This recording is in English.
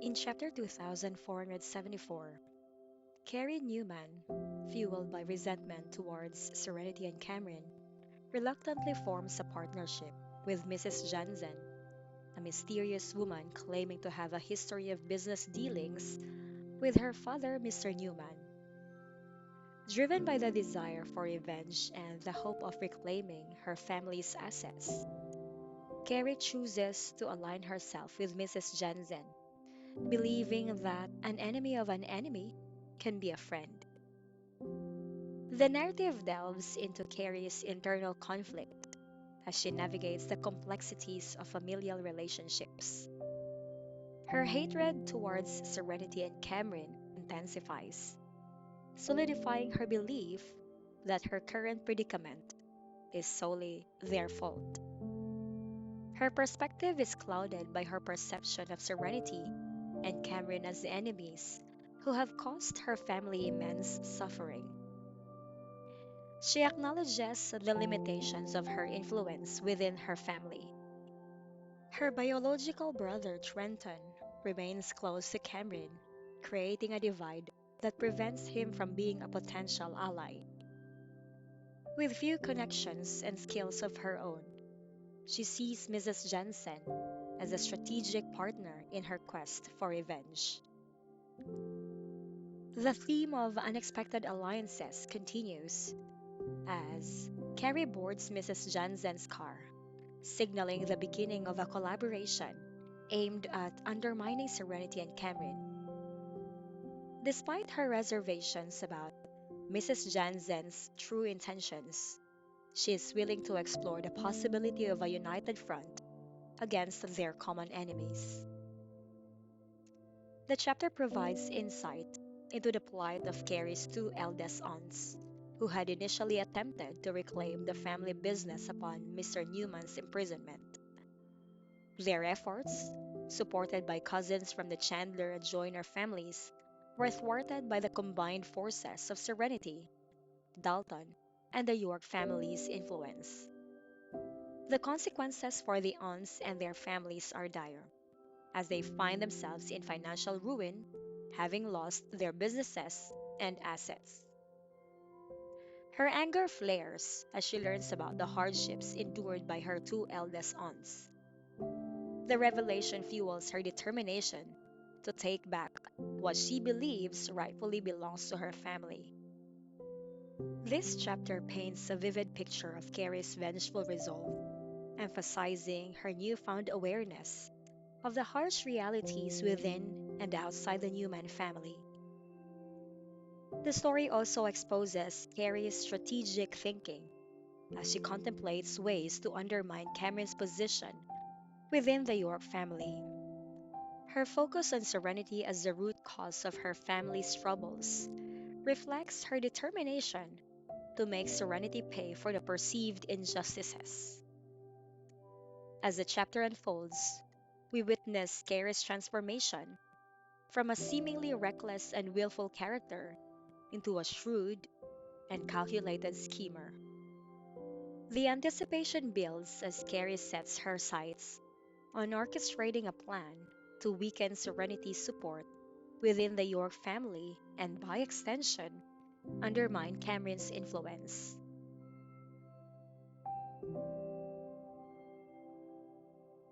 In chapter 2474, Carrie Newman, fueled by resentment towards Serenity and Cameron, reluctantly forms a partnership with Mrs. Jansen, a mysterious woman claiming to have a history of business dealings with her father, Mr. Newman. Driven by the desire for revenge and the hope of reclaiming her family's assets, Carrie chooses to align herself with Mrs. Jansen, believing that an enemy of an enemy can be a friend. The narrative delves into Carrie's internal conflict as she navigates the complexities of familial relationships. Her hatred towards Serenity and Cameron intensifies, solidifying her belief that her current predicament is solely their fault. Her perspective is clouded by her perception of Serenity and Cameron as enemies who have caused her family immense suffering. She acknowledges the limitations of her influence within her family. Her biological brother Trenton remains close to Cameron, creating a divide that prevents him from being a potential ally. With few connections and skills of her own, she sees Mrs. Jensen as a strategic partner in her quest for revenge. The theme of unexpected alliances continues as Carrie boards Mrs. Jensen's car, signaling the beginning of a collaboration aimed at undermining Serenity and Cameron. Despite her reservations about Mrs. Jensen's true intentions, she is willing to explore the possibility of a united front against their common enemies. The chapter provides insight into the plight of Carrie's two eldest aunts, who had initially attempted to reclaim the family business upon Mr. Newman's imprisonment. Their efforts, supported by cousins from the Chandler and Joyner families, were thwarted by the combined forces of Serenity, Dalton, and the York family's influence. The consequences for the aunts and their families are dire, as they find themselves in financial ruin, having lost their businesses and assets. Her anger flares as she learns about the hardships endured by her two eldest aunts. The revelation fuels her determination to take back what she believes rightfully belongs to her family. This chapter paints a vivid picture of Carrie's vengeful resolve, emphasizing her newfound awareness of the harsh realities within and outside the Newman family. The story also exposes Carrie's strategic thinking as she contemplates ways to undermine Cameron's position within the York family. Her focus on Serenity as the root cause of her family's troubles reflects her determination to make Serenity pay for the perceived injustices. As the chapter unfolds, we witness Carrie's transformation from a seemingly reckless and willful character into a shrewd and calculated schemer. The anticipation builds as Carrie sets her sights on orchestrating a plan to weaken Serenity's support within the York family and, by extension, undermine Cameron's influence.